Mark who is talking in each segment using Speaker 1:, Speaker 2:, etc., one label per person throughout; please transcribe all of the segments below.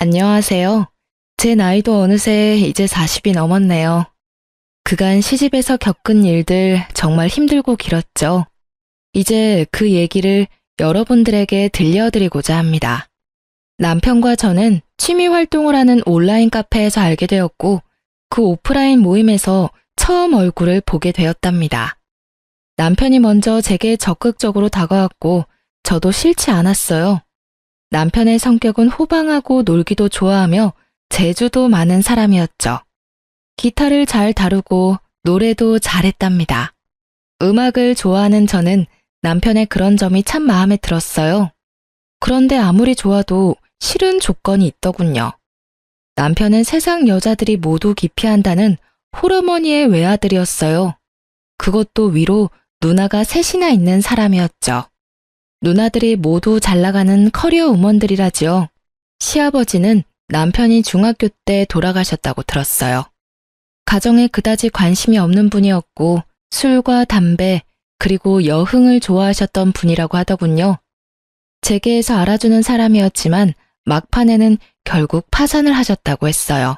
Speaker 1: 안녕하세요. 제 나이도 어느새 이제 40이 넘었네요. 그간 시집에서 겪은 일들 정말 힘들고 길었죠. 이제 그 얘기를 여러분들에게 들려드리고자 합니다. 남편과 저는 취미 활동을 하는 온라인 카페에서 알게 되었고, 그 오프라인 모임에서 처음 얼굴을 보게 되었답니다. 남편이 먼저 제게 적극적으로 다가왔고, 저도 싫지 않았어요. 남편의 성격은 호방하고 놀기도 좋아하며 재주도 많은 사람이었죠. 기타를 잘 다루고 노래도 잘했답니다. 음악을 좋아하는 저는 남편의 그런 점이 참 마음에 들었어요. 그런데 아무리 좋아도 싫은 조건이 있더군요. 남편은 세상 여자들이 모두 기피한다는 홀어머니의 외아들이었어요. 그것도 위로 누나가 셋이나 있는 사람이었죠. 누나들이 모두 잘나가는 커리어 우먼들이라지요. 시아버지는 남편이 중학교 때 돌아가셨다고 들었어요. 가정에 그다지 관심이 없는 분이었고 술과 담배 그리고 여흥을 좋아하셨던 분이라고 하더군요. 재계에서 알아주는 사람이었지만 막판에는 결국 파산을 하셨다고 했어요.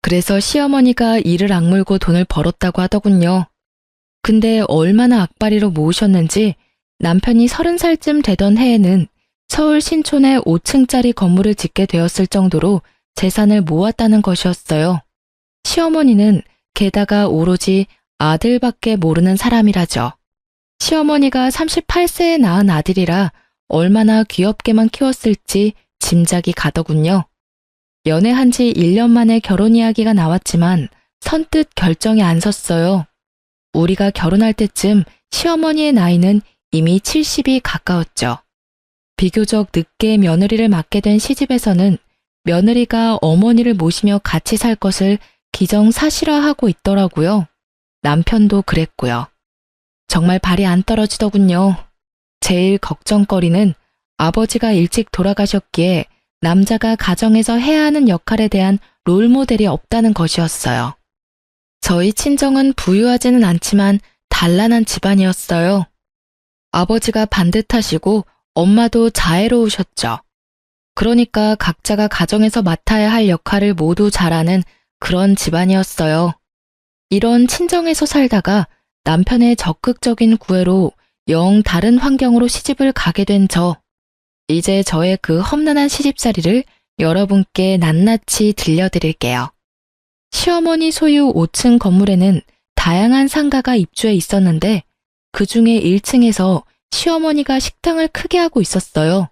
Speaker 1: 그래서 시어머니가 이를 악물고 돈을 벌었다고 하더군요. 근데 얼마나 악바리로 모으셨는지 남편이 30살쯤 되던 해에는 서울 신촌에 5층짜리 건물을 짓게 되었을 정도로 재산을 모았다는 것이었어요. 시어머니는 게다가 오로지 아들밖에 모르는 사람이라죠. 시어머니가 38세에 낳은 아들이라 얼마나 귀엽게만 키웠을지 짐작이 가더군요. 연애한 지 1년 만에 결혼 이야기가 나왔지만 선뜻 결정이 안 섰어요. 우리가 결혼할 때쯤 시어머니의 나이는 이미 70이 가까웠죠. 비교적 늦게 며느리를 맡게 된 시집에서는 며느리가 어머니를 모시며 같이 살 것을 기정사실화하고 있더라고요. 남편도 그랬고요. 정말 발이 안 떨어지더군요. 제일 걱정거리는 아버지가 일찍 돌아가셨기에 남자가 가정에서 해야 하는 역할에 대한 롤모델이 없다는 것이었어요. 저희 친정은 부유하지는 않지만 단란한 집안이었어요. 아버지가 반듯하시고 엄마도 자애로우셨죠. 그러니까 각자가 가정에서 맡아야 할 역할을 모두 잘하는 그런 집안이었어요. 이런 친정에서 살다가 남편의 적극적인 구애로 영 다른 환경으로 시집을 가게 된 저. 이제 저의 그 험난한 시집살이를 여러분께 낱낱이 들려드릴게요. 시어머니 소유 5층 건물에는 다양한 상가가 입주해 있었는데 그 중에 1층에서 시어머니가 식당을 크게 하고 있었어요.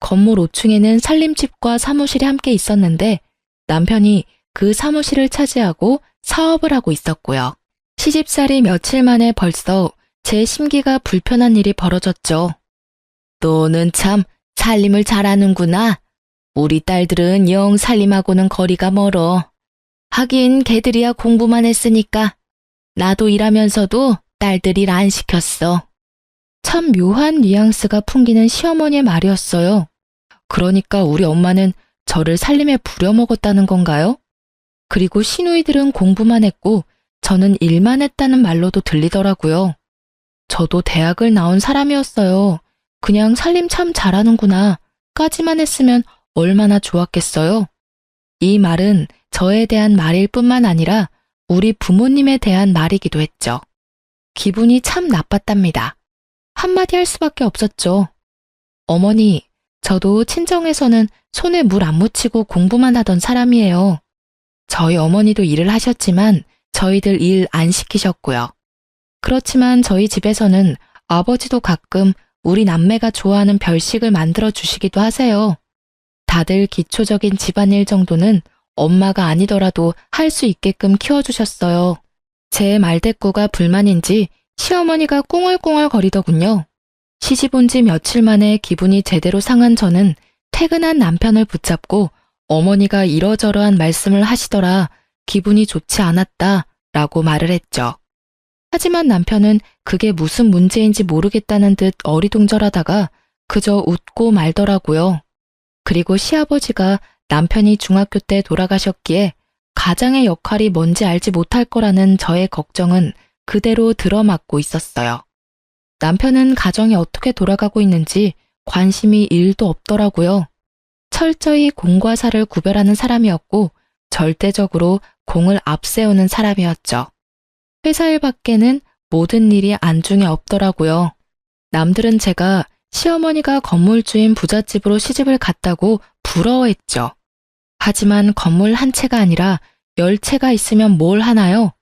Speaker 1: 건물 5층에는 살림집과 사무실이 함께 있었는데 남편이 그 사무실을 차지하고 사업을 하고 있었고요. 시집살이 며칠 만에 벌써 제 심기가 불편한 일이 벌어졌죠. 너는 참 살림을 잘하는구나. 우리 딸들은 영 살림하고는 거리가 멀어. 하긴 걔들이야 공부만 했으니까. 나도 일하면서도 딸들 일 안 시켰어. 참 묘한 뉘앙스가 풍기는 시어머니의 말이었어요. 그러니까 우리 엄마는 저를 살림에 부려먹었다는 건가요? 그리고 시누이들은 공부만 했고 저는 일만 했다는 말로도 들리더라고요. 저도 대학을 나온 사람이었어요. 그냥 살림 참 잘하는구나 까지만 했으면 얼마나 좋았겠어요. 이 말은 저에 대한 말일 뿐만 아니라 우리 부모님에 대한 말이기도 했죠. 기분이 참 나빴답니다. 한마디 할 수밖에 없었죠. 어머니, 저도 친정에서는 손에 물 안 묻히고 공부만 하던 사람이에요. 저희 어머니도 일을 하셨지만 저희들 일 안 시키셨고요. 그렇지만 저희 집에서는 아버지도 가끔 우리 남매가 좋아하는 별식을 만들어 주시기도 하세요. 다들 기초적인 집안일 정도는 엄마가 아니더라도 할 수 있게끔 키워주셨어요. 제 말대꾸가 불만인지 시어머니가 꿍얼꿍얼 거리더군요. 시집 온 지 며칠 만에 기분이 제대로 상한 저는 퇴근한 남편을 붙잡고 어머니가 이러저러한 말씀을 하시더라 기분이 좋지 않았다 라고 말을 했죠. 하지만 남편은 그게 무슨 문제인지 모르겠다는 듯 어리둥절하다가 그저 웃고 말더라고요. 그리고 시아버지가 남편이 중학교 때 돌아가셨기에 가장의 역할이 뭔지 알지 못할 거라는 저의 걱정은 그대로 들어맞고 있었어요. 남편은 가정이 어떻게 돌아가고 있는지 관심이 1도 없더라고요. 철저히 공과 사를 구별하는 사람이었고 절대적으로 공을 앞세우는 사람이었죠. 회사 일 밖에는 모든 일이 안중에 없더라고요. 남들은 제가 시어머니가 건물주인 부잣집으로 시집을 갔다고 부러워했죠. 하지만 건물 한 채가 아니라 10채가 있으면 뭘 하나요?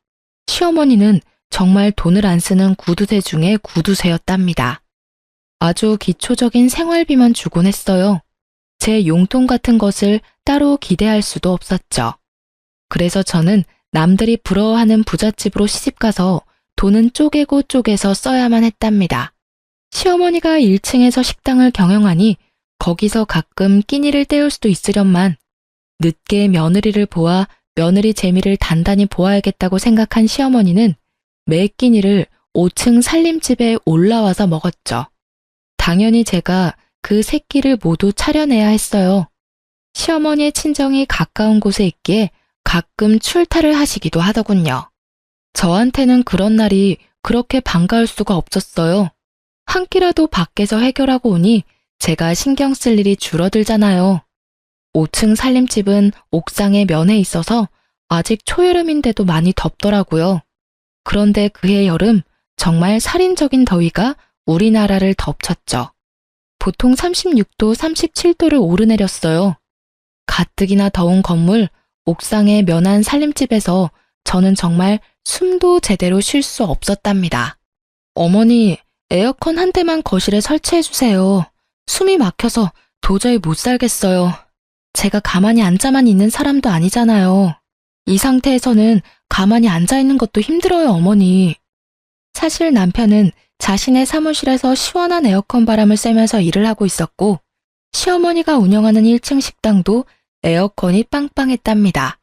Speaker 1: 시어머니는 정말 돈을 안 쓰는 구두쇠 중에 구두쇠였답니다. 아주 기초적인 생활비만 주곤 했어요. 제 용돈 같은 것을 따로 기대할 수도 없었죠. 그래서 저는 남들이 부러워하는 부잣집으로 시집가서 돈은 쪼개고 쪼개서 써야만 했답니다. 시어머니가 1층에서 식당을 경영하니 거기서 가끔 끼니를 때울 수도 있으련만 늦게 며느리를 보아 며느리 재미를 단단히 보아야겠다고 생각한 시어머니는 매 끼니를 5층 살림집에 올라와서 먹었죠. 당연히 제가 그 세 끼를 모두 차려내야 했어요. 시어머니의 친정이 가까운 곳에 있기에 가끔 출타를 하시기도 하더군요. 저한테는 그런 날이 그렇게 반가울 수가 없었어요. 한 끼라도 밖에서 해결하고 오니 제가 신경 쓸 일이 줄어들잖아요. 5층 살림집은 옥상에 면에 있어서 아직 초여름인데도 많이 덥더라고요. 그런데 그해 여름 정말 살인적인 더위가 우리나라를 덮쳤죠. 보통 36도, 37도를 오르내렸어요. 가뜩이나 더운 건물, 옥상의 면한 살림집에서 저는 정말 숨도 제대로 쉴 수 없었답니다. 어머니, 에어컨 한 대만 거실에 설치해주세요. 숨이 막혀서 도저히 못 살겠어요. 제가 가만히 앉아만 있는 사람도 아니잖아요. 이 상태에서는 가만히 앉아있는 것도 힘들어요, 어머니. 사실 남편은 자신의 사무실에서 시원한 에어컨 바람을 쐬면서 일을 하고 있었고 시어머니가 운영하는 1층 식당도 에어컨이 빵빵했답니다.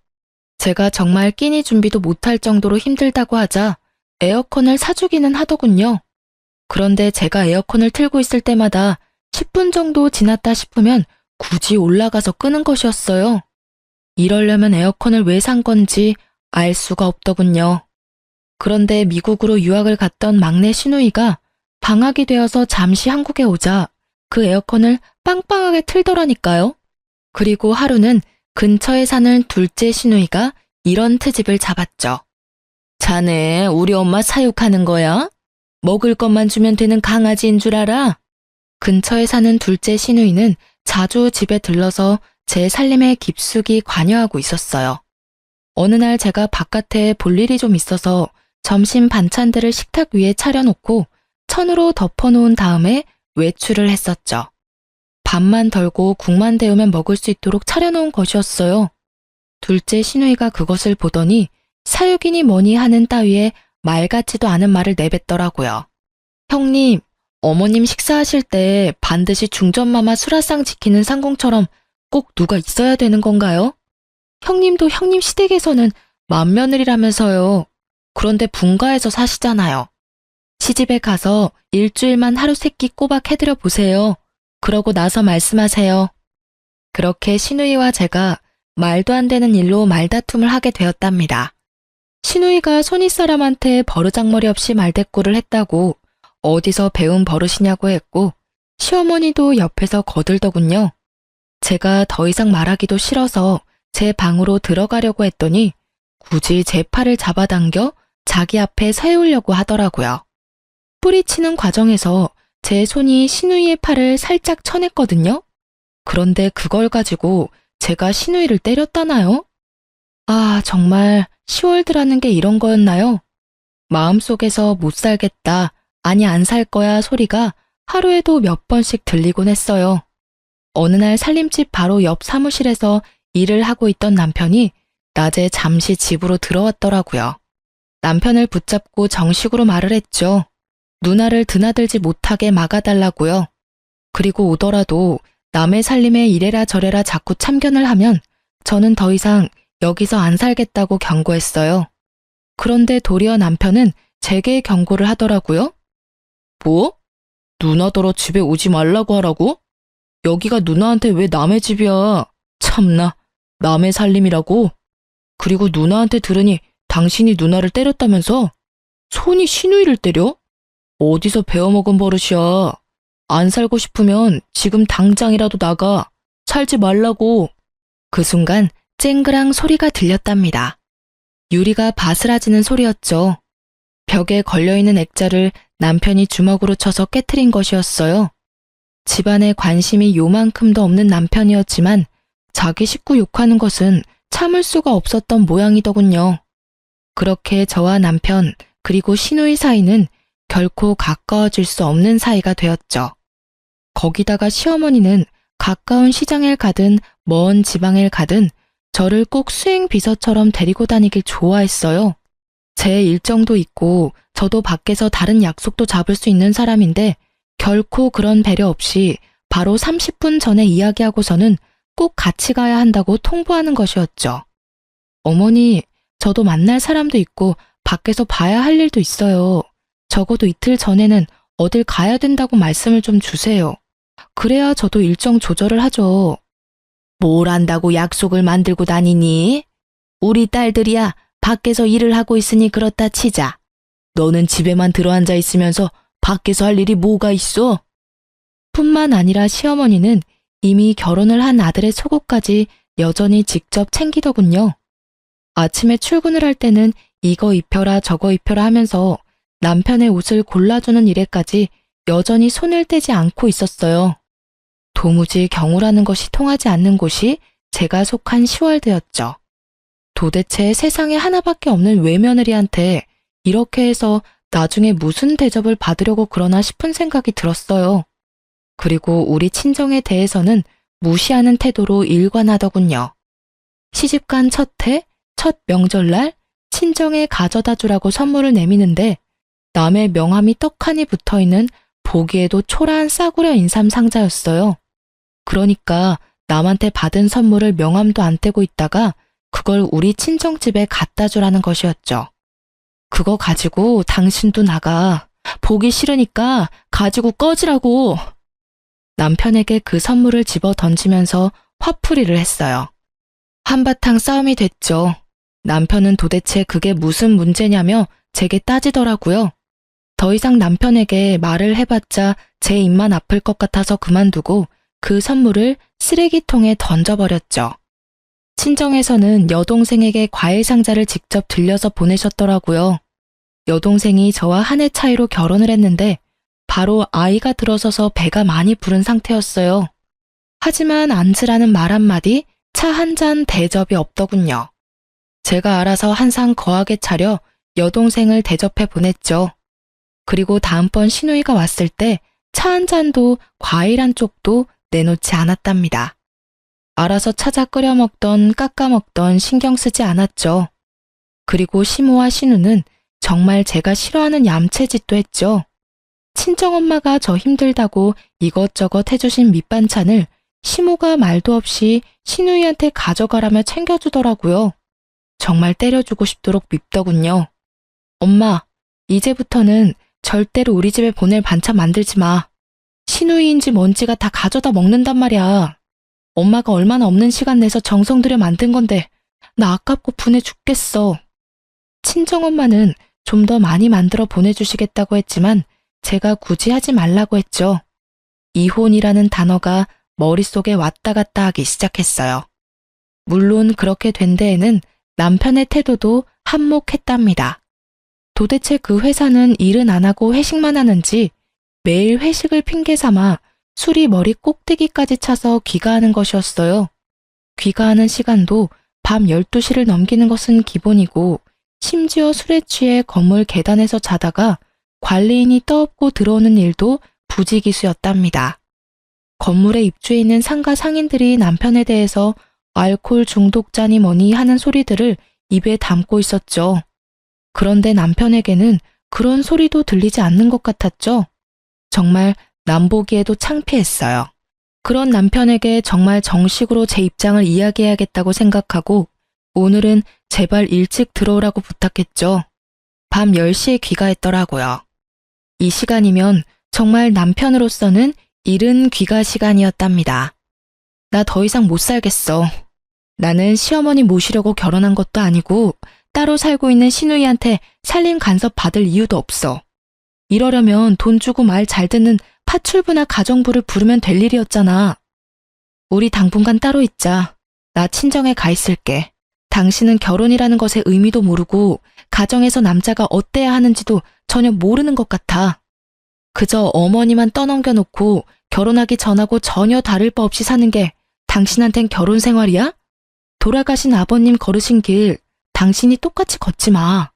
Speaker 1: 제가 정말 끼니 준비도 못할 정도로 힘들다고 하자 에어컨을 사주기는 하더군요. 그런데 제가 에어컨을 틀고 있을 때마다 10분 정도 지났다 싶으면 굳이 올라가서 끄는 것이었어요. 이러려면 에어컨을 왜 산 건지 알 수가 없더군요. 그런데 미국으로 유학을 갔던 막내 시누이가 방학이 되어서 잠시 한국에 오자 그 에어컨을 빵빵하게 틀더라니까요. 그리고 하루는 근처에 사는 둘째 시누이가 이런 트집을 잡았죠. 자네 우리 엄마 사육하는 거야? 먹을 것만 주면 되는 강아지인 줄 알아? 근처에 사는 둘째 시누이는 자주 집에 들러서 제 살림에 깊숙이 관여하고 있었어요. 어느 날 제가 바깥에 볼 일이 좀 있어서 점심 반찬들을 식탁 위에 차려놓고 천으로 덮어놓은 다음에 외출을 했었죠. 밥만 덜고 국만 데우면 먹을 수 있도록 차려놓은 것이었어요. 둘째 시누이가 그것을 보더니 사육이니 뭐니 하는 따위에 말 같지도 않은 말을 내뱉더라고요. 형님, 어머님 식사하실 때 반드시 중전마마 수라상 지키는 상공처럼 꼭 누가 있어야 되는 건가요? 형님도 형님 시댁에서는 맏며느리라면서요. 그런데 분가에서 사시잖아요. 시집에 가서 일주일만 하루 세끼 꼬박 해드려 보세요. 그러고 나서 말씀하세요. 그렇게 시누이와 제가 말도 안 되는 일로 말다툼을 하게 되었답니다. 시누이가 손윗사람한테 버르장머리 없이 말대꾸를 했다고 어디서 배운 버릇이냐고 했고 시어머니도 옆에서 거들더군요. 제가 더 이상 말하기도 싫어서 제 방으로 들어가려고 했더니 굳이 제 팔을 잡아당겨 자기 앞에 세우려고 하더라고요. 뿌리치는 과정에서 제 손이 시누이의 팔을 살짝 쳐냈거든요. 그런데 그걸 가지고 제가 시누이를 때렸다나요? 아, 정말 10월드라는 게 이런 거였나요? 마음속에서 못 살겠다, 아니 안 살 거야 소리가 하루에도 몇 번씩 들리곤 했어요. 어느 날 살림집 바로 옆 사무실에서 일을 하고 있던 남편이 낮에 잠시 집으로 들어왔더라고요. 남편을 붙잡고 정식으로 말을 했죠. 누나를 드나들지 못하게 막아달라고요. 그리고 오더라도 남의 살림에 이래라 저래라 자꾸 참견을 하면 저는 더 이상 여기서 안 살겠다고 경고했어요. 그런데 도리어 남편은 제게 경고를 하더라고요. 뭐? 누나더러 집에 오지 말라고 하라고? 여기가 누나한테 왜 남의 집이야? 참나, 남의 살림이라고? 그리고 누나한테 들으니 당신이 누나를 때렸다면서? 손이 시누이를 때려? 어디서 배워먹은 버릇이야. 안 살고 싶으면 지금 당장이라도 나가. 살지 말라고. 그 순간 쨍그랑 소리가 들렸답니다. 유리가 바스라지는 소리였죠. 벽에 걸려있는 액자를 남편이 주먹으로 쳐서 깨트린 것이었어요. 집안에 관심이 요만큼도 없는 남편이었지만 자기 식구 욕하는 것은 참을 수가 없었던 모양이더군요. 그렇게 저와 남편 그리고 시누이 사이는 결코 가까워질 수 없는 사이가 되었죠. 거기다가 시어머니는 가까운 시장을 가든 먼 지방을 가든 저를 꼭 수행 비서처럼 데리고 다니길 좋아했어요. 제 일정도 있고 저도 밖에서 다른 약속도 잡을 수 있는 사람인데 결코 그런 배려 없이 바로 30분 전에 이야기하고서는 꼭 같이 가야 한다고 통보하는 것이었죠. 어머니, 저도 만날 사람도 있고 밖에서 봐야 할 일도 있어요. 적어도 이틀 전에는 어딜 가야 된다고 말씀을 좀 주세요. 그래야 저도 일정 조절을 하죠. 뭘 안다고 약속을 만들고 다니니? 우리 딸들이야 밖에서 일을 하고 있으니 그렇다 치자. 너는 집에만 들어앉아 있으면서 밖에서 할 일이 뭐가 있어? 뿐만 아니라 시어머니는 이미 결혼을 한 아들의 속옷까지 여전히 직접 챙기더군요. 아침에 출근을 할 때는 이거 입혀라 저거 입혀라 하면서 남편의 옷을 골라주는 일에까지 여전히 손을 떼지 않고 있었어요. 도무지 경우라는 것이 통하지 않는 곳이 제가 속한 시월드였죠. 도대체 세상에 하나밖에 없는 외며느리한테 이렇게 해서 나중에 무슨 대접을 받으려고 그러나 싶은 생각이 들었어요. 그리고 우리 친정에 대해서는 무시하는 태도로 일관하더군요. 시집간 첫 해, 첫 명절날 친정에 가져다 주라고 선물을 내미는데 남의 명함이 떡하니 붙어있는 보기에도 초라한 싸구려 인삼 상자였어요. 그러니까 남한테 받은 선물을 명함도 안 떼고 있다가 그걸 우리 친정집에 갖다 주라는 것이었죠. 그거 가지고 당신도 나가. 보기 싫으니까 가지고 꺼지라고. 남편에게 그 선물을 집어 던지면서 화풀이를 했어요. 한바탕 싸움이 됐죠. 남편은 도대체 그게 무슨 문제냐며 제게 따지더라고요. 더 이상 남편에게 말을 해봤자 제 입만 아플 것 같아서 그만두고 그 선물을 쓰레기통에 던져버렸죠. 친정에서는 여동생에게 과일 상자를 직접 들려서 보내셨더라고요. 여동생이 저와 한 해 차이로 결혼을 했는데 바로 아이가 들어서서 배가 많이 부른 상태였어요. 하지만 앉으라는 말 한마디, 차 한 잔 대접이 없더군요. 제가 알아서 한 상 거하게 차려 여동생을 대접해 보냈죠. 그리고 다음번 시누이가 왔을 때 차 한 잔도 과일 한 쪽도 내놓지 않았답니다. 알아서 찾아 끓여 먹던 깎아 먹던 신경 쓰지 않았죠. 그리고 시모와 시누는 정말 제가 싫어하는 얌체짓도 했죠. 친정엄마가 저 힘들다고 이것저것 해주신 밑반찬을 시모가 말도 없이 시누이한테 가져가라며 챙겨주더라고요. 정말 때려주고 싶도록 밉더군요. 엄마, 이제부터는 절대로 우리 집에 보낼 반찬 만들지 마. 시누이인지 뭔지가 다 가져다 먹는단 말이야. 엄마가 얼마나 없는 시간 내서 정성 들여 만든 건데 나 아깝고 분해 죽겠어. 친정엄마는 좀 더 많이 만들어 보내주시겠다고 했지만 제가 굳이 하지 말라고 했죠. 이혼이라는 단어가 머릿속에 왔다 갔다 하기 시작했어요. 물론 그렇게 된 데에는 남편의 태도도 한몫했답니다. 도대체 그 회사는 일은 안 하고 회식만 하는지 매일 회식을 핑계 삼아 술이 머리 꼭대기까지 차서 귀가하는 것이었어요. 귀가하는 시간도 밤 12시를 넘기는 것은 기본이고 심지어 술에 취해 건물 계단에서 자다가 관리인이 떠엎고 들어오는 일도 부지기수였답니다. 건물에 입주해 있는 상가 상인들이 남편에 대해서 알코올 중독자니 뭐니 하는 소리들을 입에 담고 있었죠. 그런데 남편에게는 그런 소리도 들리지 않는 것 같았죠. 정말 남 보기에도 창피했어요. 그런 남편에게 정말 정식으로 제 입장을 이야기해야겠다고 생각하고 오늘은 제발 일찍 들어오라고 부탁했죠. 밤 10시에 귀가했더라고요. 이 시간이면 정말 남편으로서는 이른 귀가 시간이었답니다. 나 더 이상 못 살겠어. 나는 시어머니 모시려고 결혼한 것도 아니고 따로 살고 있는 시누이한테 살림 간섭 받을 이유도 없어. 이러려면 돈 주고 말 잘 듣는 파출부나 가정부를 부르면 될 일이었잖아. 우리 당분간 따로 있자. 나 친정에 가 있을게. 당신은 결혼이라는 것의 의미도 모르고 가정에서 남자가 어때야 하는지도 전혀 모르는 것 같아. 그저 어머니만 떠넘겨 놓고 결혼하기 전하고 전혀 다를 바 없이 사는 게 당신한텐 결혼 생활이야? 돌아가신 아버님 걸으신 길 당신이 똑같이 걷지 마.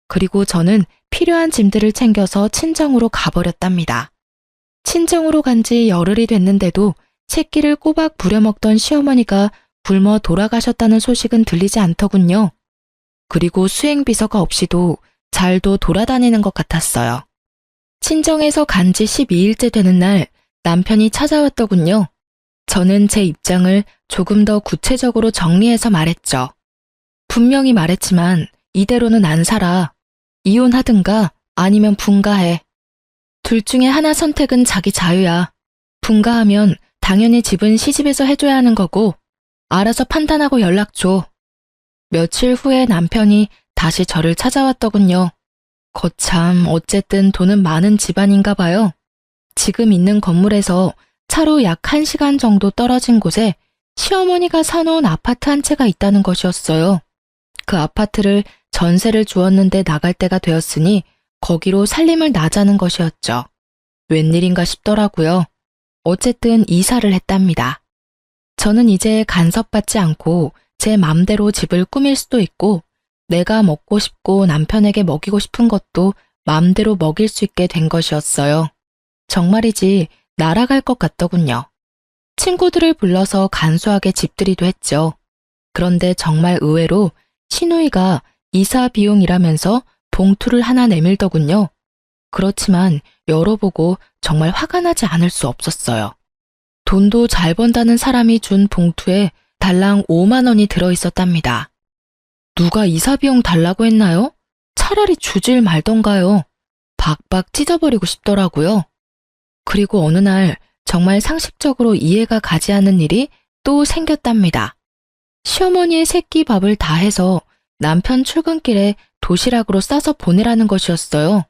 Speaker 1: 그리고 저는 필요한 짐들을 챙겨서 친정으로 가버렸답니다. 친정으로 간 지 열흘이 됐는데도 새끼를 꼬박 부려먹던 시어머니가 굶어 돌아가셨다는 소식은 들리지 않더군요. 그리고 수행비서가 없이도 잘도 돌아다니는 것 같았어요. 친정에서 간 지 12일째 되는 날 남편이 찾아왔더군요. 저는 제 입장을 조금 더 구체적으로 정리해서 말했죠. 분명히 말했지만 이대로는 안 살아. 이혼하든가 아니면 분가해. 둘 중에 하나 선택은 자기 자유야. 분가하면 당연히 집은 시집에서 해줘야 하는 거고 알아서 판단하고 연락 줘. 며칠 후에 남편이 다시 저를 찾아왔더군요. 거참 어쨌든 돈은 많은 집안인가 봐요. 지금 있는 건물에서 차로 약 1시간 정도 떨어진 곳에 시어머니가 사놓은 아파트 한 채가 있다는 것이었어요. 그 아파트를 전세를 주었는데 나갈 때가 되었으니 거기로 살림을 나자는 것이었죠. 웬일인가 싶더라고요. 어쨌든 이사를 했답니다. 저는 이제 간섭받지 않고 제 맘대로 집을 꾸밀 수도 있고 내가 먹고 싶고 남편에게 먹이고 싶은 것도 맘대로 먹일 수 있게 된 것이었어요. 정말이지 날아갈 것 같더군요. 친구들을 불러서 간소하게 집들이도 했죠. 그런데 정말 의외로 시누이가 이사 비용이라면서 봉투를 하나 내밀더군요. 그렇지만 열어보고 정말 화가 나지 않을 수 없었어요. 돈도 잘 번다는 사람이 준 봉투에 달랑 5만 원이 들어있었답니다. 누가 이사 비용 달라고 했나요? 차라리 주질 말던가요. 박박 찢어버리고 싶더라고요. 그리고 어느 날 정말 상식적으로 이해가 가지 않는 일이 또 생겼답니다. 시어머니의 새끼 밥을 다 해서 남편 출근길에 도시락으로 싸서 보내라는 것이었어요.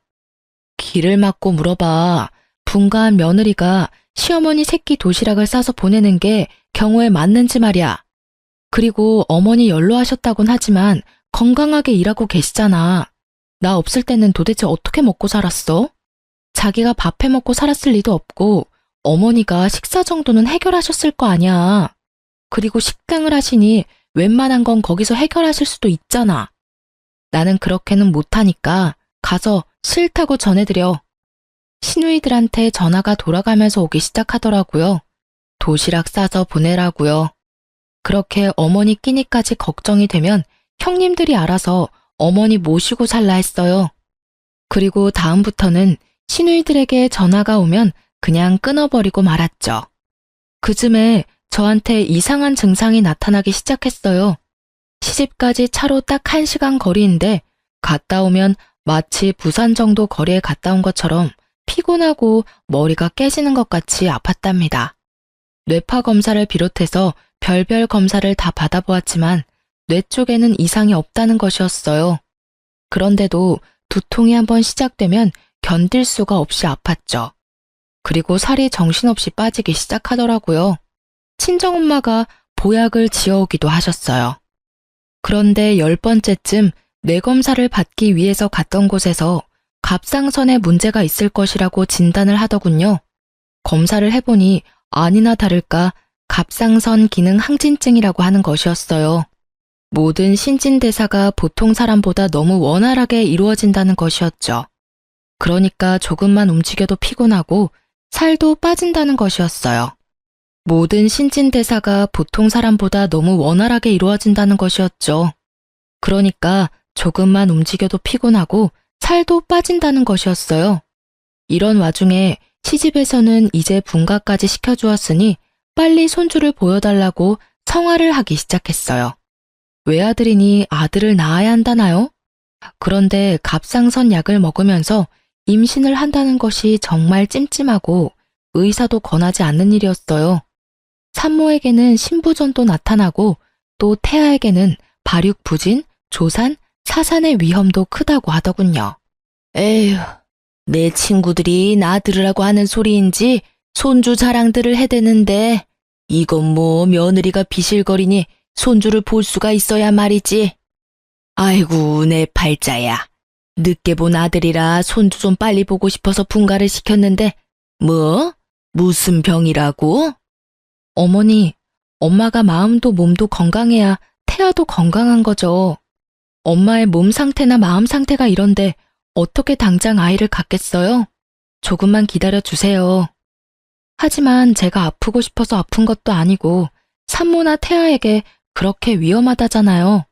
Speaker 1: 길을 막고 물어봐. 분가한 며느리가 시어머니 새끼 도시락을 싸서 보내는 게 경우에 맞는지 말이야. 그리고 어머니 연로하셨다곤 하지만 건강하게 일하고 계시잖아. 나 없을 때는 도대체 어떻게 먹고 살았어? 자기가 밥 해먹고 살았을 리도 없고 어머니가 식사 정도는 해결하셨을 거 아니야. 그리고 식당을 하시니 웬만한 건 거기서 해결하실 수도 있잖아. 나는 그렇게는 못하니까 가서 싫다고 전해드려. 시누이들한테 전화가 돌아가면서 오기 시작하더라고요. 도시락 싸서 보내라고요. 그렇게 어머니 끼니까지 걱정이 되면 형님들이 알아서 어머니 모시고 살라 했어요. 그리고 다음부터는 시누이들에게 전화가 오면 그냥 끊어버리고 말았죠. 그쯤에 저한테 이상한 증상이 나타나기 시작했어요. 시집까지 차로 딱 1시간 거리인데 갔다 오면 마치 부산 정도 거리에 갔다 온 것처럼 피곤하고 머리가 깨지는 것 같이 아팠답니다. 뇌파 검사를 비롯해서 별별 검사를 다 받아보았지만 뇌 쪽에는 이상이 없다는 것이었어요. 그런데도 두통이 한번 시작되면 견딜 수가 없이 아팠죠. 그리고 살이 정신없이 빠지기 시작하더라고요. 친정엄마가 보약을 지어오기도 하셨어요. 그런데 10번째쯤 뇌 검사를 받기 위해서 갔던 곳에서 갑상선에 문제가 있을 것이라고 진단을 하더군요. 검사를 해보니 아니나 다를까 갑상선 기능 항진증이라고 하는 것이었어요. 모든 신진대사가 보통 사람보다 너무 원활하게 이루어진다는 것이었죠. 그러니까 조금만 움직여도 피곤하고 살도 빠진다는 것이었어요. 모든 신진대사가 보통 사람보다 너무 원활하게 이루어진다는 것이었죠. 그러니까 조금만 움직여도 피곤하고 살도 빠진다는 것이었어요. 이런 와중에 시집에서는 이제 분가까지 시켜주었으니 빨리 손주를 보여달라고 성화를 하기 시작했어요. 외아들이니 아들을 낳아야 한다나요? 그런데 갑상선 약을 먹으면서 임신을 한다는 것이 정말 찜찜하고 의사도 권하지 않는 일이었어요. 산모에게는 신부전도 나타나고 또 태아에게는 발육부진, 조산, 사산의 위험도 크다고 하더군요. 에휴, 내 친구들이 나 들으라고 하는 소리인지 손주 자랑들을 해대는데 이건 뭐 며느리가 비실거리니 손주를 볼 수가 있어야 말이지. 아이고, 내 팔자야. 늦게 본 아들이라 손주 좀 빨리 보고 싶어서 분가를 시켰는데, 뭐? 무슨 병이라고? 어머니, 엄마가 마음도 몸도 건강해야 태아도 건강한 거죠. 엄마의 몸 상태나 마음 상태가 이런데 어떻게 당장 아이를 갖겠어요? 조금만 기다려 주세요. 하지만 제가 아프고 싶어서 아픈 것도 아니고 산모나 태아에게 그렇게 위험하다잖아요.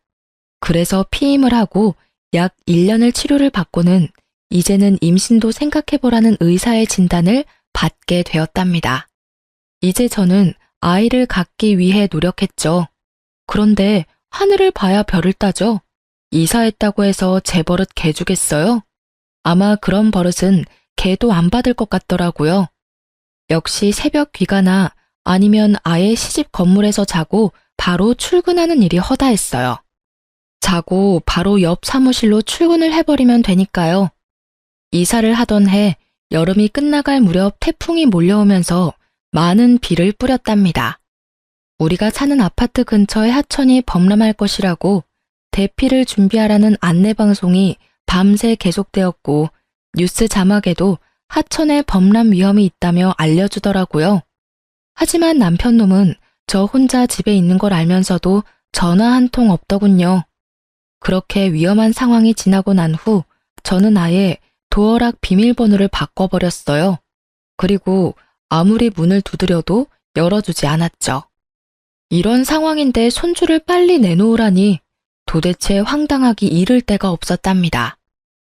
Speaker 1: 그래서 피임을 하고 약 1년을 치료를 받고는 이제는 임신도 생각해보라는 의사의 진단을 받게 되었답니다. 이제 저는 아이를 갖기 위해 노력했죠. 그런데 하늘을 봐야 별을 따죠. 이사했다고 해서 제 버릇 개 주겠어요? 아마 그런 버릇은 개도 안 받을 것 같더라고요. 역시 새벽 귀가나 아니면 아예 시집 건물에서 자고 바로 출근하는 일이 허다했어요. 자고 바로 옆 사무실로 출근을 해버리면 되니까요. 이사를 하던 해 여름이 끝나갈 무렵 태풍이 몰려오면서 많은 비를 뿌렸답니다. 우리가 사는 아파트 근처에 하천이 범람할 것이라고 대피를 준비하라는 안내방송이 밤새 계속되었고 뉴스 자막에도 하천에 범람 위험이 있다며 알려주더라고요. 하지만 남편놈은 저 혼자 집에 있는 걸 알면서도 전화 한 통 없더군요. 그렇게 위험한 상황이 지나고 난 후 저는 아예 도어락 비밀번호를 바꿔버렸어요. 그리고 아무리 문을 두드려도 열어주지 않았죠. 이런 상황인데 손주를 빨리 내놓으라니 도대체 황당하기 이를 데가 없었답니다.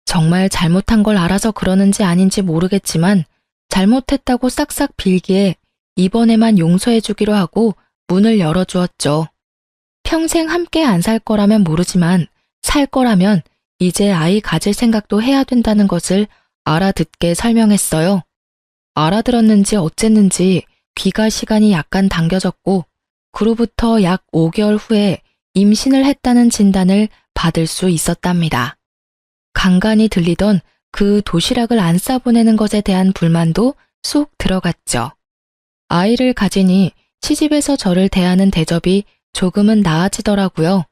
Speaker 1: 정말 잘못한 걸 알아서 그러는지 아닌지 모르겠지만 잘못했다고 싹싹 빌기에 이번에만 용서해주기로 하고 문을 열어주었죠. 평생 함께 안 살 거라면 모르지만 살 거라면 이제 아이 가질 생각도 해야 된다는 것을 알아듣게 설명했어요. 알아들었는지 어쨌는지 귀가 시간이 약간 당겨졌고 그로부터 약 5개월 후에 임신을 했다는 진단을 받을 수 있었답니다. 간간히 들리던 그 도시락을 안 싸보내는 것에 대한 불만도 쏙 들어갔죠. 아이를 가지니 시집에서 저를 대하는 대접이 조금은 나아지더라고요.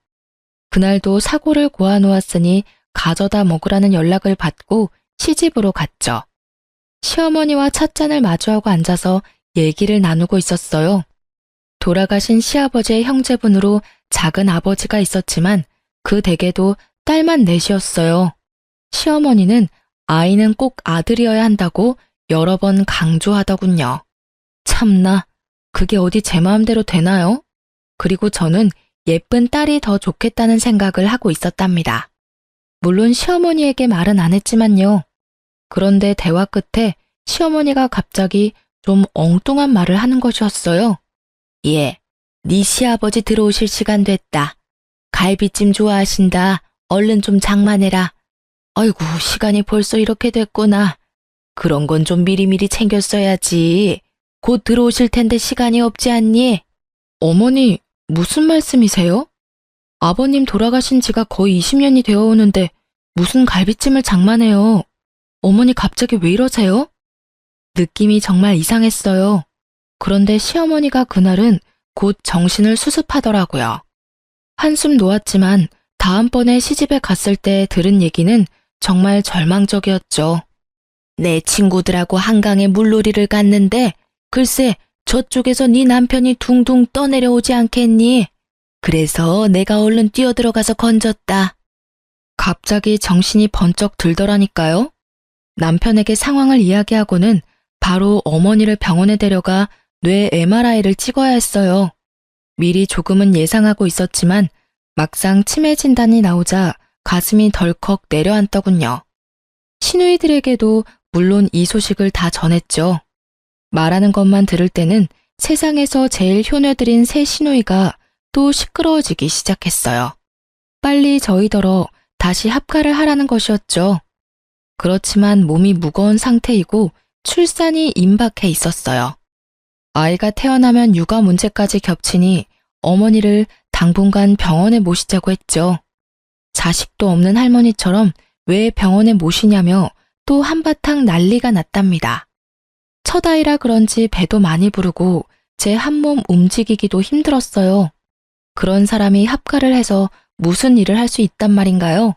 Speaker 1: 그날도 사고를 고아놓았으니 가져다 먹으라는 연락을 받고 시집으로 갔죠. 시어머니와 찻잔을 마주하고 앉아서 얘기를 나누고 있었어요. 돌아가신 시아버지의 형제분으로 작은 아버지가 있었지만 그 댁에도 딸만 넷이었어요. 시어머니는 아이는 꼭 아들이어야 한다고 여러 번 강조하더군요. 참나, 그게 어디 제 마음대로 되나요? 그리고 저는 예쁜 딸이 더 좋겠다는 생각을 하고 있었답니다. 물론 시어머니에게 말은 안 했지만요. 그런데 대화 끝에 시어머니가 갑자기 좀 엉뚱한 말을 하는 것이었어요. 예, 네 시아버지 들어오실 시간 됐다. 갈비찜 좋아하신다. 얼른 좀 장만해라. 아이고, 시간이 벌써 이렇게 됐구나. 그런 건 좀 미리미리 챙겼어야지. 곧 들어오실 텐데 시간이 없지 않니? 어머니, 무슨 말씀이세요? 아버님 돌아가신 지가 거의 20년이 되어 오는데 무슨 갈비찜을 장만해요. 어머니 갑자기 왜 이러세요? 느낌이 정말 이상했어요. 그런데 시어머니가 그날은 곧 정신을 수습하더라고요. 한숨 놓았지만 다음번에 시집에 갔을 때 들은 얘기는 정말 절망적이었죠. 내 친구들하고 한강에 물놀이를 갔는데 글쎄 저쪽에서 네 남편이 둥둥 떠내려오지 않겠니? 그래서 내가 얼른 뛰어들어가서 건졌다. 갑자기 정신이 번쩍 들더라니까요. 남편에게 상황을 이야기하고는 바로 어머니를 병원에 데려가 뇌 MRI를 찍어야 했어요. 미리 조금은 예상하고 있었지만 막상 치매 진단이 나오자 가슴이 덜컥 내려앉더군요. 시누이들에게도 물론 이 소식을 다 전했죠. 말하는 것만 들을 때는 세상에서 제일 효녀들인 새 시누이가 또 시끄러워지기 시작했어요. 빨리 저희더러 다시 합가를 하라는 것이었죠. 그렇지만 몸이 무거운 상태이고 출산이 임박해 있었어요. 아이가 태어나면 육아 문제까지 겹치니 어머니를 당분간 병원에 모시자고 했죠. 자식도 없는 할머니처럼 왜 병원에 모시냐며 또 한바탕 난리가 났답니다. 첫 아이라 그런지 배도 많이 부르고 제 한 몸 움직이기도 힘들었어요. 그런 사람이 합가를 해서 무슨 일을 할 수 있단 말인가요?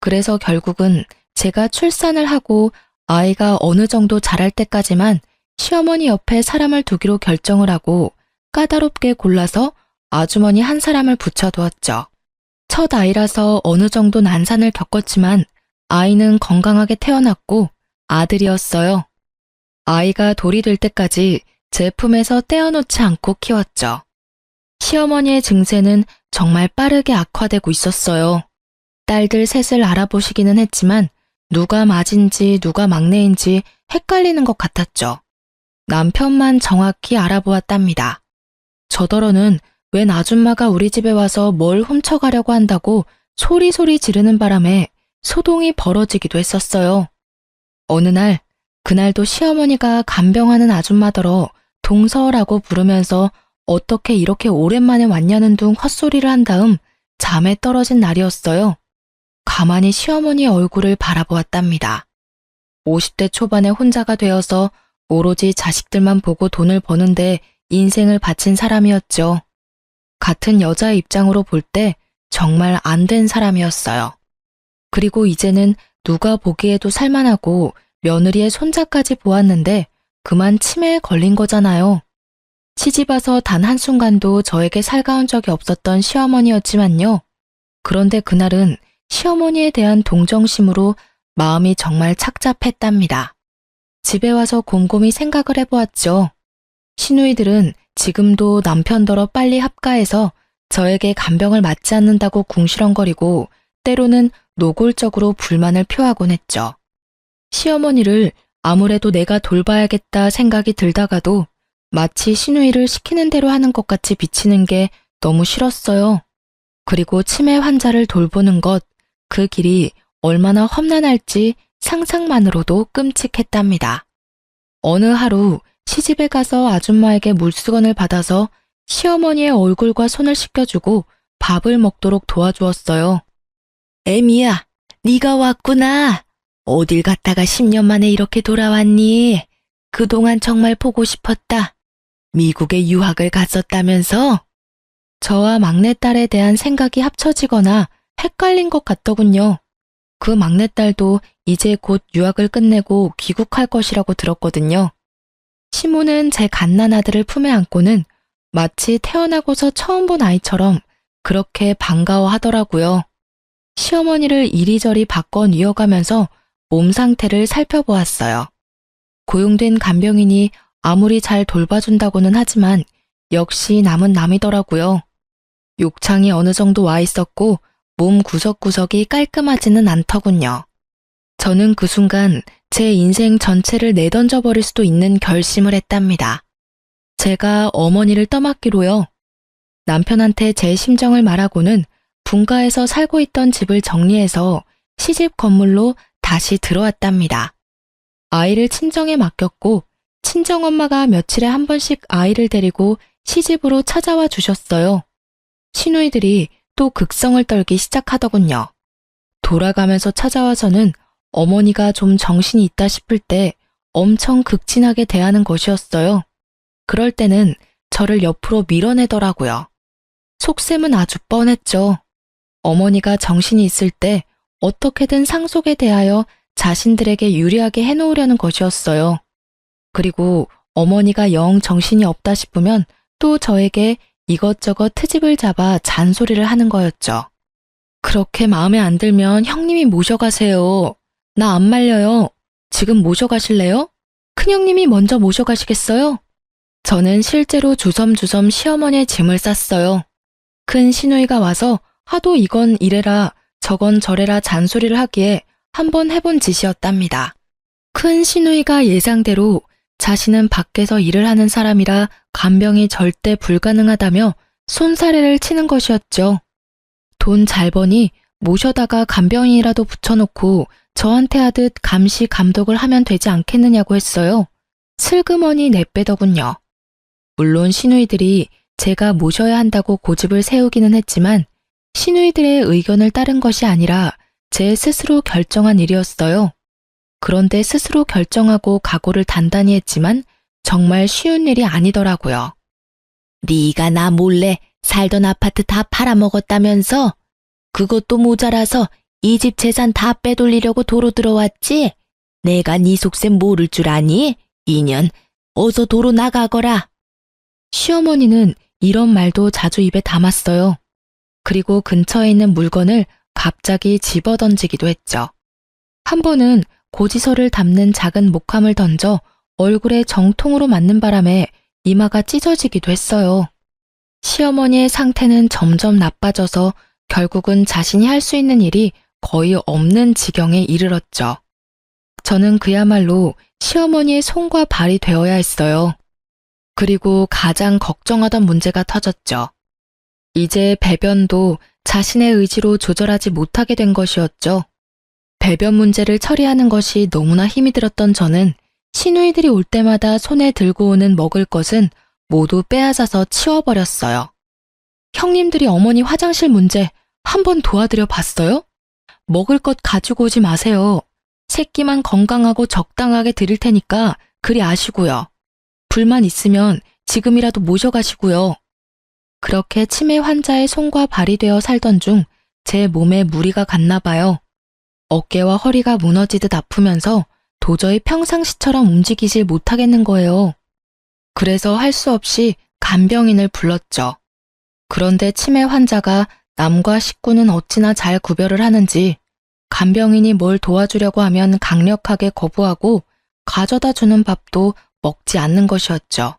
Speaker 1: 그래서 결국은 제가 출산을 하고 아이가 어느 정도 자랄 때까지만 시어머니 옆에 사람을 두기로 결정을 하고 까다롭게 골라서 아주머니 한 사람을 붙여두었죠. 첫 아이라서 어느 정도 난산을 겪었지만 아이는 건강하게 태어났고 아들이었어요. 아이가 돌이 될 때까지 제 품에서 떼어놓지 않고 키웠죠. 시어머니의 증세는 정말 빠르게 악화되고 있었어요. 딸들 셋을 알아보시기는 했지만 누가 맏인지 누가 막내인지 헷갈리는 것 같았죠. 남편만 정확히 알아보았답니다. 저더러는 웬 아줌마가 우리 집에 와서 뭘 훔쳐가려고 한다고 소리소리 지르는 바람에 소동이 벌어지기도 했었어요. 어느 날, 그날도 시어머니가 간병하는 아줌마더러 동서라고 부르면서 어떻게 이렇게 오랜만에 왔냐는 둥 헛소리를 한 다음 잠에 떨어진 날이었어요. 가만히 시어머니의 얼굴을 바라보았답니다. 50대 초반에 혼자가 되어서 오로지 자식들만 보고 돈을 버는데 인생을 바친 사람이었죠. 같은 여자의 입장으로 볼 때 정말 안 된 사람이었어요. 그리고 이제는 누가 보기에도 살만하고 며느리의 손자까지 보았는데 그만 치매에 걸린 거잖아요. 시집와서 단 한순간도 저에게 살가운 적이 없었던 시어머니였지만요. 그런데 그날은 시어머니에 대한 동정심으로 마음이 정말 착잡했답니다. 집에 와서 곰곰이 생각을 해보았죠. 시누이들은 지금도 남편더러 빨리 합가해서 저에게 간병을 맞지 않는다고 궁시렁거리고 때로는 노골적으로 불만을 표하곤 했죠. 시어머니를 아무래도 내가 돌봐야겠다 생각이 들다가도 마치 시누이를 시키는 대로 하는 것 같이 비치는 게 너무 싫었어요. 그리고 치매 환자를 돌보는 것, 그 길이 얼마나 험난할지 상상만으로도 끔찍했답니다. 어느 하루 시집에 가서 아줌마에게 물수건을 받아서 시어머니의 얼굴과 손을 씻겨주고 밥을 먹도록 도와주었어요. 애미야, 네가 왔구나. 어딜 갔다가 10년 만에 이렇게 돌아왔니? 그동안 정말 보고 싶었다. 미국에 유학을 갔었다면서? 저와 막내딸에 대한 생각이 합쳐지거나 헷갈린 것 같더군요. 그 막내딸도 이제 곧 유학을 끝내고 귀국할 것이라고 들었거든요. 시모는 제 갓난아들을 품에 안고는 마치 태어나고서 처음 본 아이처럼 그렇게 반가워하더라고요. 시어머니를 이리저리 바꿔 뉘어가면서 몸 상태를 살펴보았어요. 고용된 간병인이 아무리 잘 돌봐준다고는 하지만 역시 남은 남이더라고요. 욕창이 어느 정도 와 있었고 몸 구석구석이 깔끔하지는 않더군요. 저는 그 순간 제 인생 전체를 내던져 버릴 수도 있는 결심을 했답니다. 제가 어머니를 떠맡기로요. 남편한테 제 심정을 말하고는 분가에서 살고 있던 집을 정리해서 시집 건물로 다시 들어왔답니다. 아이를 친정에 맡겼고 친정엄마가 며칠에 한 번씩 아이를 데리고 시집으로 찾아와 주셨어요. 시누이들이 또 극성을 떨기 시작하더군요. 돌아가면서 찾아와서는 어머니가 좀 정신이 있다 싶을 때 엄청 극진하게 대하는 것이었어요. 그럴 때는 저를 옆으로 밀어내더라고요. 속셈은 아주 뻔했죠. 어머니가 정신이 있을 때 어떻게든 상속에 대하여 자신들에게 유리하게 해놓으려는 것이었어요. 그리고 어머니가 영 정신이 없다 싶으면 또 저에게 이것저것 트집을 잡아 잔소리를 하는 거였죠. 그렇게 마음에 안 들면 형님이 모셔가세요. 나 안 말려요. 지금 모셔가실래요? 큰형님이 먼저 모셔가시겠어요? 저는 실제로 주섬주섬 시어머니의 짐을 쌌어요. 큰 시누이가 와서 하도 이건 이래라 저건 저래라 잔소리를 하기에 한번 해본 짓이었답니다. 큰 시누이가 예상대로 자신은 밖에서 일을 하는 사람이라 간병이 절대 불가능하다며 손사래를 치는 것이었죠. 돈 잘 버니 모셔다가 간병인이라도 붙여놓고 저한테 하듯 감시 감독을 하면 되지 않겠느냐고 했어요. 슬그머니 내빼더군요. 물론 시누이들이 제가 모셔야 한다고 고집을 세우기는 했지만 시누이들의 의견을 따른 것이 아니라 제 스스로 결정한 일이었어요. 그런데 스스로 결정하고 각오를 단단히 했지만 정말 쉬운 일이 아니더라고요.
Speaker 2: 네가 나 몰래 살던 아파트 다 팔아먹었다면서? 그것도 모자라서 이 집 재산 다 빼돌리려고 도로 들어왔지? 내가 네 속셈 모를 줄 아니? 인연, 어서 도로 나가거라.
Speaker 1: 시어머니는 이런 말도 자주 입에 담았어요. 그리고 근처에 있는 물건을 갑자기 집어던지기도 했죠. 한 번은 고지서를 담는 작은 목함을 던져 얼굴에 정통으로 맞는 바람에 이마가 찢어지기도 했어요. 시어머니의 상태는 점점 나빠져서 결국은 자신이 할 수 있는 일이 거의 없는 지경에 이르렀죠. 저는 그야말로 시어머니의 손과 발이 되어야 했어요. 그리고 가장 걱정하던 문제가 터졌죠. 이제 배변도 자신의 의지로 조절하지 못하게 된 것이었죠. 배변 문제를 처리하는 것이 너무나 힘이 들었던 저는 시누이들이 올 때마다 손에 들고 오는 먹을 것은 모두 빼앗아서 치워버렸어요. 형님들이 어머니 화장실 문제 한번 도와드려 봤어요? 먹을 것 가지고 오지 마세요. 새끼만 건강하고 적당하게 드릴 테니까 그리 아시고요. 불만 있으면 지금이라도 모셔가시고요. 그렇게 치매 환자의 손과 발이 되어 살던 중 제 몸에 무리가 갔나 봐요. 어깨와 허리가 무너지듯 아프면서 도저히 평상시처럼 움직이질 못하겠는 거예요. 그래서 할 수 없이 간병인을 불렀죠. 그런데 치매 환자가 남과 식구는 어찌나 잘 구별을 하는지 간병인이 뭘 도와주려고 하면 강력하게 거부하고 가져다 주는 밥도 먹지 않는 것이었죠.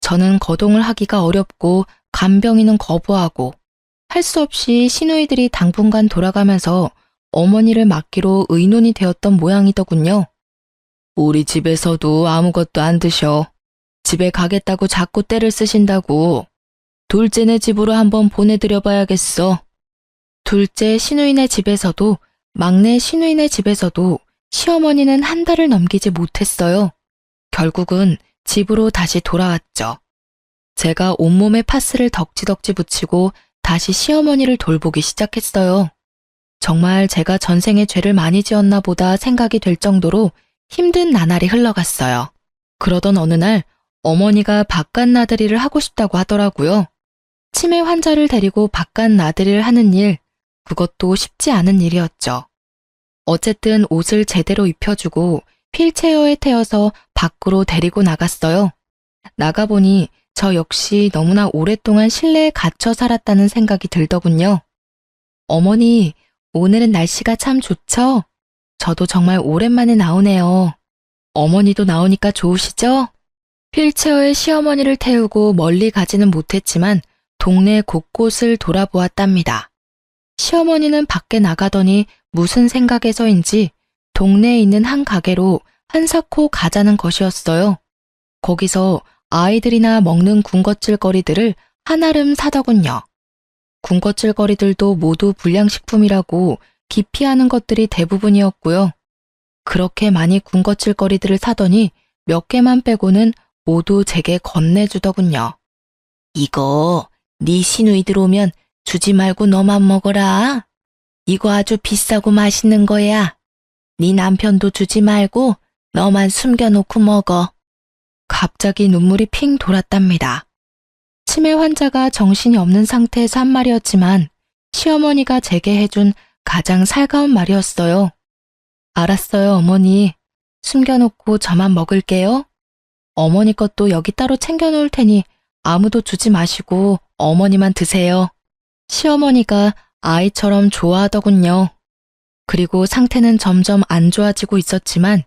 Speaker 1: 저는 거동을 하기가 어렵고 간병인은 거부하고 할 수 없이 시누이들이 당분간 돌아가면서 어머니를 맡기로 의논이 되었던 모양이더군요. 우리 집에서도 아무것도 안 드셔. 집에 가겠다고 자꾸 떼를 쓰신다고. 둘째네 집으로 한번 보내드려 봐야겠어. 둘째 시누이네 집에서도 막내 시누이네 집에서도 시어머니는 한 달을 넘기지 못했어요. 결국은 집으로 다시 돌아왔죠. 제가 온몸에 파스를 덕지덕지 붙이고 다시 시어머니를 돌보기 시작했어요. 정말 제가 전생에 죄를 많이 지었나 보다 생각이 될 정도로 힘든 나날이 흘러갔어요. 그러던 어느 날 어머니가 바깥 나들이를 하고 싶다고 하더라고요. 치매 환자를 데리고 바깥 나들이를 하는 일, 그것도 쉽지 않은 일이었죠. 어쨌든 옷을 제대로 입혀주고 휠체어에 태워서 밖으로 데리고 나갔어요. 나가보니 저 역시 너무나 오랫동안 실내에 갇혀 살았다는 생각이 들더군요. 어머니, 오늘은 날씨가 참 좋죠? 저도 정말 오랜만에 나오네요. 어머니도 나오니까 좋으시죠? 휠체어에 시어머니를 태우고 멀리 가지는 못했지만 동네 곳곳을 돌아보았답니다. 시어머니는 밖에 나가더니 무슨 생각에서인지 동네에 있는 한 가게로 한사코 가자는 것이었어요. 거기서 아이들이나 먹는 군것질거리들을 한아름 사더군요. 군것질거리들도 모두 불량식품이라고 기피하는 것들이 대부분이었고요. 그렇게 많이 군것질거리들을 사더니 몇 개만 빼고는 모두 제게 건네주더군요.
Speaker 2: 이거 네 시누이들 오면 주지 말고 너만 먹어라. 이거 아주 비싸고 맛있는 거야. 네 남편도 주지 말고 너만 숨겨놓고 먹어.
Speaker 1: 갑자기 눈물이 핑 돌았답니다. 치매 환자가 정신이 없는 상태에서 한 말이었지만 시어머니가 제게 해준 가장 살가운 말이었어요. 알았어요, 어머니. 숨겨놓고 저만 먹을게요. 어머니 것도 여기 따로 챙겨놓을 테니 아무도 주지 마시고 어머니만 드세요. 시어머니가 아이처럼 좋아하더군요. 그리고 상태는 점점 안 좋아지고 있었지만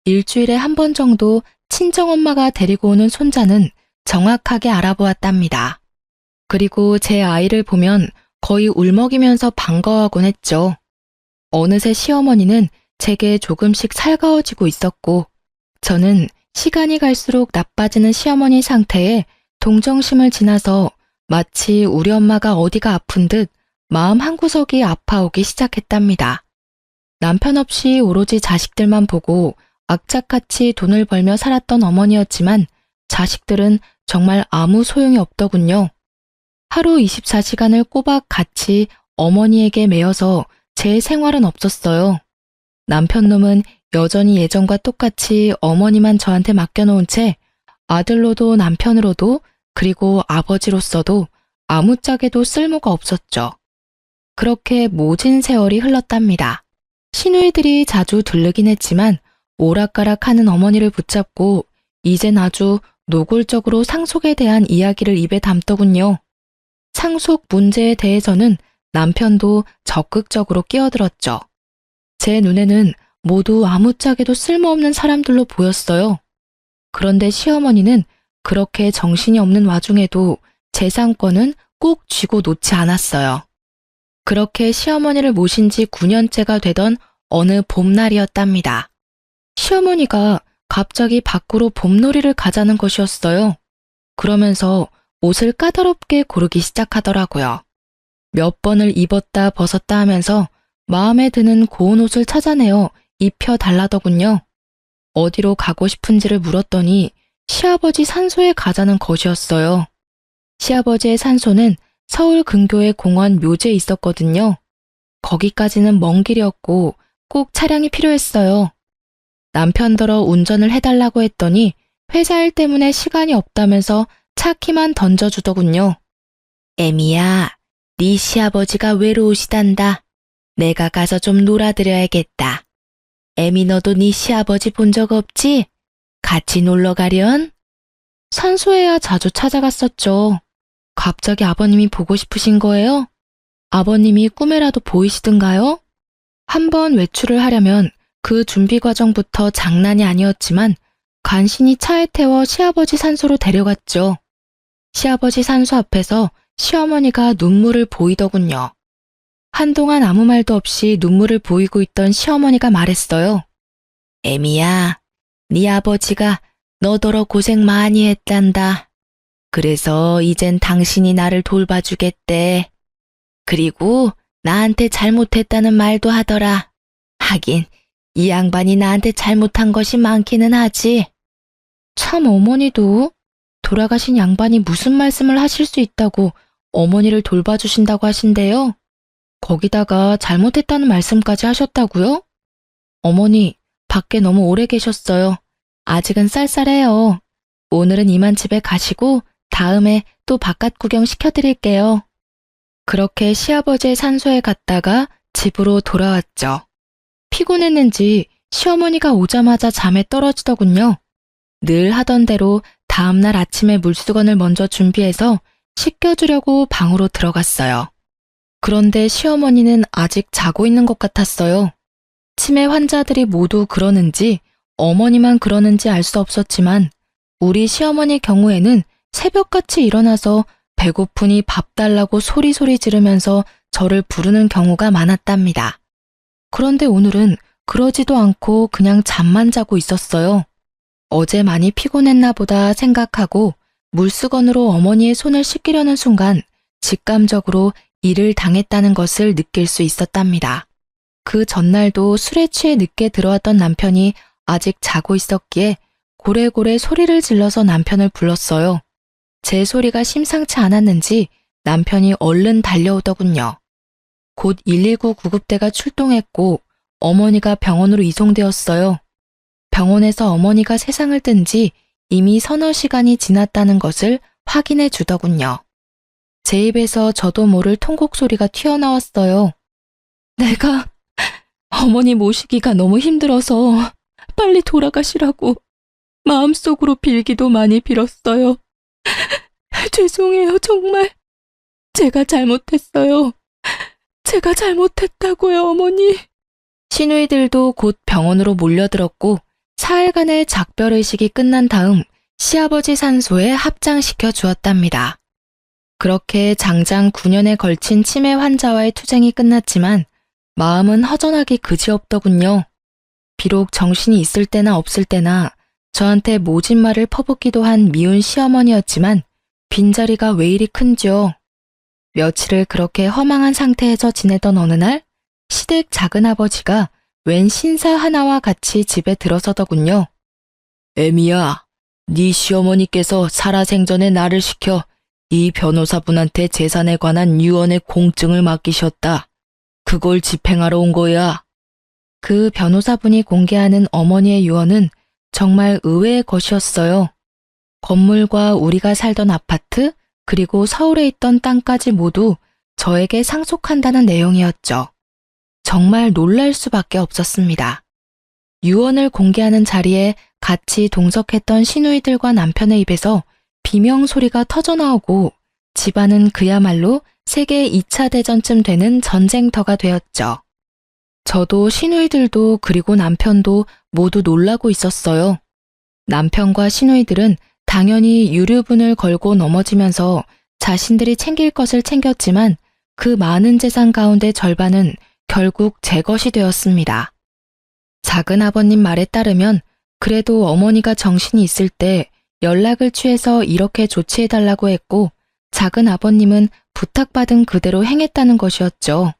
Speaker 1: 일주일에 한 번 정도 친정엄마가 데리고 오는 손자는 정확하게 알아보았답니다. 그리고 제 아이를 보면 거의 울먹이면서 반가워하곤 했죠. 어느새 시어머니는 제게 조금씩 살가워지고 있었고 저는 시간이 갈수록 나빠지는 시어머니 상태에 동정심을 지나서 마치 우리 엄마가 어디가 아픈 듯 마음 한구석이 아파오기 시작했답니다. 남편 없이 오로지 자식들만 보고 악착같이 돈을 벌며 살았던 어머니였지만 자식들은 정말 아무 소용이 없더군요. 하루 24시간을 꼬박 같이 어머니에게 매여서 제 생활은 없었어요. 남편놈은 여전히 예전과 똑같이 어머니만 저한테 맡겨놓은 채 아들로도 남편으로도 그리고 아버지로서도 아무짝에도 쓸모가 없었죠. 그렇게 모진 세월이 흘렀답니다. 시누이들이 자주 들르긴 했지만 오락가락하는 어머니를 붙잡고 이젠 아주 노골적으로 상속에 대한 이야기를 입에 담더군요. 상속 문제에 대해서는 남편도 적극적으로 끼어들었죠. 제 눈에는 모두 아무짝에도 쓸모없는 사람들로 보였어요. 그런데 시어머니는 그렇게 정신이 없는 와중에도 재산권은 꼭 쥐고 놓지 않았어요. 그렇게 시어머니를 모신 지 9년째가 되던 어느 봄날이었답니다. 시어머니가 갑자기 밖으로 봄놀이를 가자는 것이었어요. 그러면서 옷을 까다롭게 고르기 시작하더라고요. 몇 번을 입었다 벗었다 하면서 마음에 드는 고운 옷을 찾아내어 입혀달라더군요. 어디로 가고 싶은지를 물었더니 시아버지 산소에 가자는 것이었어요. 시아버지의 산소는 서울 근교의 공원 묘지에 있었거든요. 거기까지는 먼 길이었고 꼭 차량이 필요했어요. 남편더러 운전을 해달라고 했더니 회사 일 때문에 시간이 없다면서 차 키만 던져주더군요. 애미야, 네 시아버지가 외로우시단다. 내가 가서 좀 놀아드려야겠다. 애미 너도 네 시아버지 본 적 없지? 같이 놀러 가련? 산소에야 자주 찾아갔었죠. 갑자기 아버님이 보고 싶으신 거예요? 아버님이 꿈에라도 보이시던가요? 한번 외출을 하려면 그 준비 과정부터 장난이 아니었지만 간신히 차에 태워 시아버지 산소로 데려갔죠. 시아버지 산소 앞에서 시어머니가 눈물을 보이더군요. 한동안 아무 말도 없이 눈물을 보이고 있던 시어머니가 말했어요. 애미야, 네 아버지가 너더러 고생 많이 했단다. 그래서 이젠 당신이 나를 돌봐주겠대. 그리고 나한테 잘못했다는 말도 하더라. 하긴 이 양반이 나한테 잘못한 것이 많기는 하지. 참 어머니도 돌아가신 양반이 무슨 말씀을 하실 수 있다고 어머니를 돌봐주신다고 하신대요. 거기다가 잘못했다는 말씀까지 하셨다고요? 어머니, 밖에 너무 오래 계셨어요. 아직은 쌀쌀해요. 오늘은 이만 집에 가시고 다음에 또 바깥 구경 시켜드릴게요. 그렇게 시아버지의 산소에 갔다가 집으로 돌아왔죠. 피곤했는지 시어머니가 오자마자 잠에 떨어지더군요. 늘 하던 대로 다음날 아침에 물수건을 먼저 준비해서 씻겨주려고 방으로 들어갔어요. 그런데 시어머니는 아직 자고 있는 것 같았어요. 치매 환자들이 모두 그러는지 어머니만 그러는지 알 수 없었지만 우리 시어머니 경우에는 새벽같이 일어나서 배고프니 밥 달라고 소리소리 지르면서 저를 부르는 경우가 많았답니다. 그런데 오늘은 그러지도 않고 그냥 잠만 자고 있었어요. 어제 많이 피곤했나 보다 생각하고 물수건으로 어머니의 손을 씻기려는 순간 직감적으로 일을 당했다는 것을 느낄 수 있었답니다. 그 전날도 술에 취해 늦게 들어왔던 남편이 아직 자고 있었기에 고래고래 소리를 질러서 남편을 불렀어요. 제 소리가 심상치 않았는지 남편이 얼른 달려오더군요. 곧 119 구급대가 출동했고 어머니가 병원으로 이송되었어요. 병원에서 어머니가 세상을 뜬 지 이미 서너 시간이 지났다는 것을 확인해 주더군요. 제 입에서 저도 모를 통곡 소리가 튀어나왔어요. 내가 어머니 모시기가 너무 힘들어서 빨리 돌아가시라고 마음속으로 빌기도 많이 빌었어요. 죄송해요, 정말. 제가 잘못했어요. 제가 잘못했다고요, 어머니. 시누이들도 곧 병원으로 몰려들었고 사흘간의 작별의식이 끝난 다음 시아버지 산소에 합장시켜 주었답니다. 그렇게 장장 9년에 걸친 치매 환자와의 투쟁이 끝났지만 마음은 허전하기 그지없더군요. 비록 정신이 있을 때나 없을 때나 저한테 모진 말을 퍼붓기도 한 미운 시어머니였지만 빈자리가 왜 이리 큰지요. 며칠을 그렇게 허망한 상태에서 지내던 어느 날 시댁 작은아버지가 웬 신사 하나와 같이 집에 들어서더군요. 애미야, 네 시어머니께서 살아생전에 나를 시켜 이 변호사분한테 재산에 관한 유언의 공증을 맡기셨다. 그걸 집행하러 온 거야. 그 변호사분이 공개하는 어머니의 유언은 정말 의외의 것이었어요. 건물과 우리가 살던 아파트, 그리고 서울에 있던 땅까지 모두 저에게 상속한다는 내용이었죠. 정말 놀랄 수밖에 없었습니다. 유언을 공개하는 자리에 같이 동석했던 시누이들과 남편의 입에서 비명 소리가 터져나오고 집안은 그야말로 세계 2차 대전쯤 되는 전쟁터가 되었죠. 저도 시누이들도 그리고 남편도 모두 놀라고 있었어요. 남편과 시누이들은 당연히 유류분을 걸고 넘어지면서 자신들이 챙길 것을 챙겼지만 그 많은 재산 가운데 절반은 결국 제 것이 되었습니다. 작은 아버님 말에 따르면 그래도 어머니가 정신이 있을 때 연락을 취해서 이렇게 조치해달라고 했고 작은 아버님은 부탁받은 그대로 행했다는 것이었죠.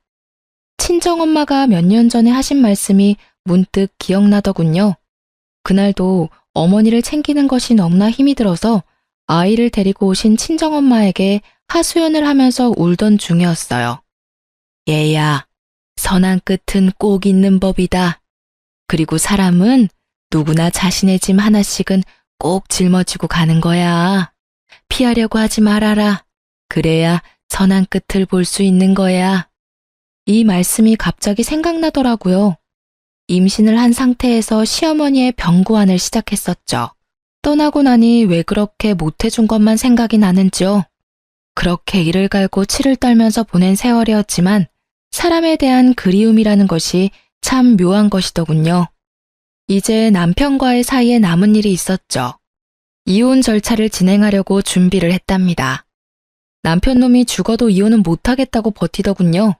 Speaker 1: 친정엄마가 몇 년 전에 하신 말씀이 문득 기억나더군요. 그날도 어머니를 챙기는 것이 너무나 힘이 들어서 아이를 데리고 오신 친정엄마에게 하소연을 하면서 울던 중이었어요. 얘야, 선한 끝은 꼭 있는 법이다. 그리고 사람은 누구나 자신의 짐 하나씩은 꼭 짊어지고 가는 거야. 피하려고 하지 말아라. 그래야 선한 끝을 볼 수 있는 거야. 이 말씀이 갑자기 생각나더라고요. 임신을 한 상태에서 시어머니의 병구안을 시작했었죠. 떠나고 나니 왜 그렇게 못해준 것만 생각이 나는지요. 그렇게 이를 갈고 치를 떨면서 보낸 세월이었지만 사람에 대한 그리움이라는 것이 참 묘한 것이더군요. 이제 남편과의 사이에 남은 일이 있었죠. 이혼 절차를 진행하려고 준비를 했답니다. 남편 놈이 죽어도 이혼은 못하겠다고 버티더군요.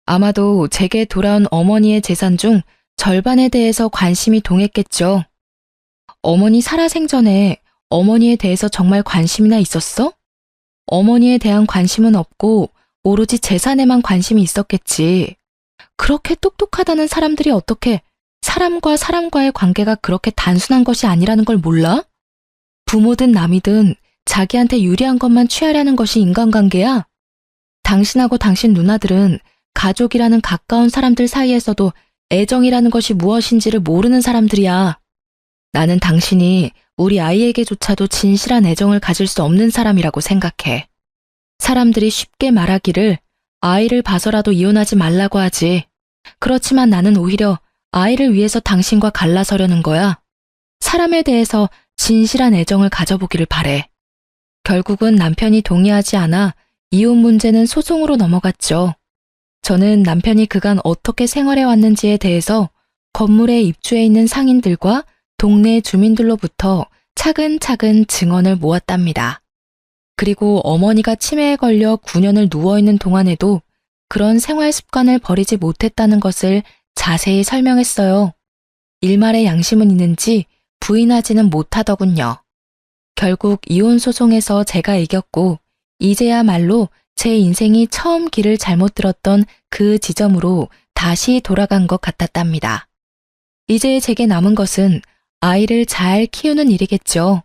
Speaker 1: 아마도 제게 돌아온 어머니의 재산 중 절반에 대해서 관심이 동했겠죠. 어머니 살아생전에 어머니에 대해서 정말 관심이나 있었어? 어머니에 대한 관심은 없고 오로지 재산에만 관심이 있었겠지. 그렇게 똑똑하다는 사람들이 어떻게 사람과 사람과의 관계가 그렇게 단순한 것이 아니라는 걸 몰라? 부모든 남이든 자기한테 유리한 것만 취하려는 것이 인간관계야? 당신하고 당신 누나들은 가족이라는 가까운 사람들 사이에서도 애정이라는 것이 무엇인지를 모르는 사람들이야. 나는 당신이 우리 아이에게조차도 진실한 애정을 가질 수 없는 사람이라고 생각해. 사람들이 쉽게 말하기를 아이를 봐서라도 이혼하지 말라고 하지. 그렇지만 나는 오히려 아이를 위해서 당신과 갈라서려는 거야. 사람에 대해서 진실한 애정을 가져보기를 바래. 결국은 남편이 동의하지 않아 이혼 문제는 소송으로 넘어갔죠. 저는 남편이 그간 어떻게 생활해왔는지에 대해서 건물에 입주해 있는 상인들과 동네 주민들로부터 차근차근 증언을 모았답니다. 그리고 어머니가 치매에 걸려 9년을 누워있는 동안에도 그런 생활 습관을 버리지 못했다는 것을 자세히 설명했어요. 일말의 양심은 있는지 부인하지는 못하더군요. 결국 이혼 소송에서 제가 이겼고 이제야말로 제 인생이 처음 길을 잘못 들었던 그 지점으로 다시 돌아간 것 같았답니다. 이제 제게 남은 것은 아이를 잘 키우는 일이겠죠.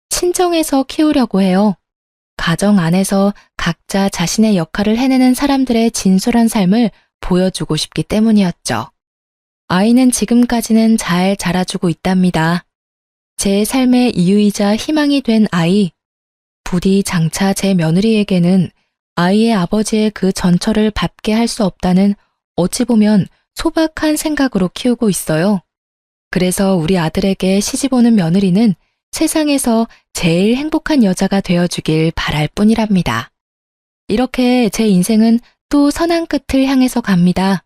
Speaker 1: 친정에서 키우려고 해요. 가정 안에서 각자 자신의 역할을 해내는 사람들의 진솔한 삶을 보여주고 싶기 때문이었죠. 아이는 지금까지는 잘 자라주고 있답니다. 제 삶의 이유이자 희망이 된 아이. 부디 장차 제 며느리에게는 아이의 아버지의 그 전처를 밟게 할 수 없다는 어찌 보면 소박한 생각으로 키우고 있어요. 그래서 우리 아들에게 시집 오는 며느리는 세상에서 제일 행복한 여자가 되어주길 바랄 뿐이랍니다. 이렇게 제 인생은 또 선한 끝을 향해서 갑니다.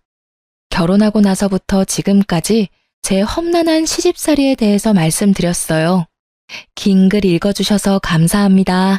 Speaker 1: 결혼하고 나서부터 지금까지 제 험난한 시집살이에 대해서 말씀드렸어요. 긴 글 읽어주셔서 감사합니다.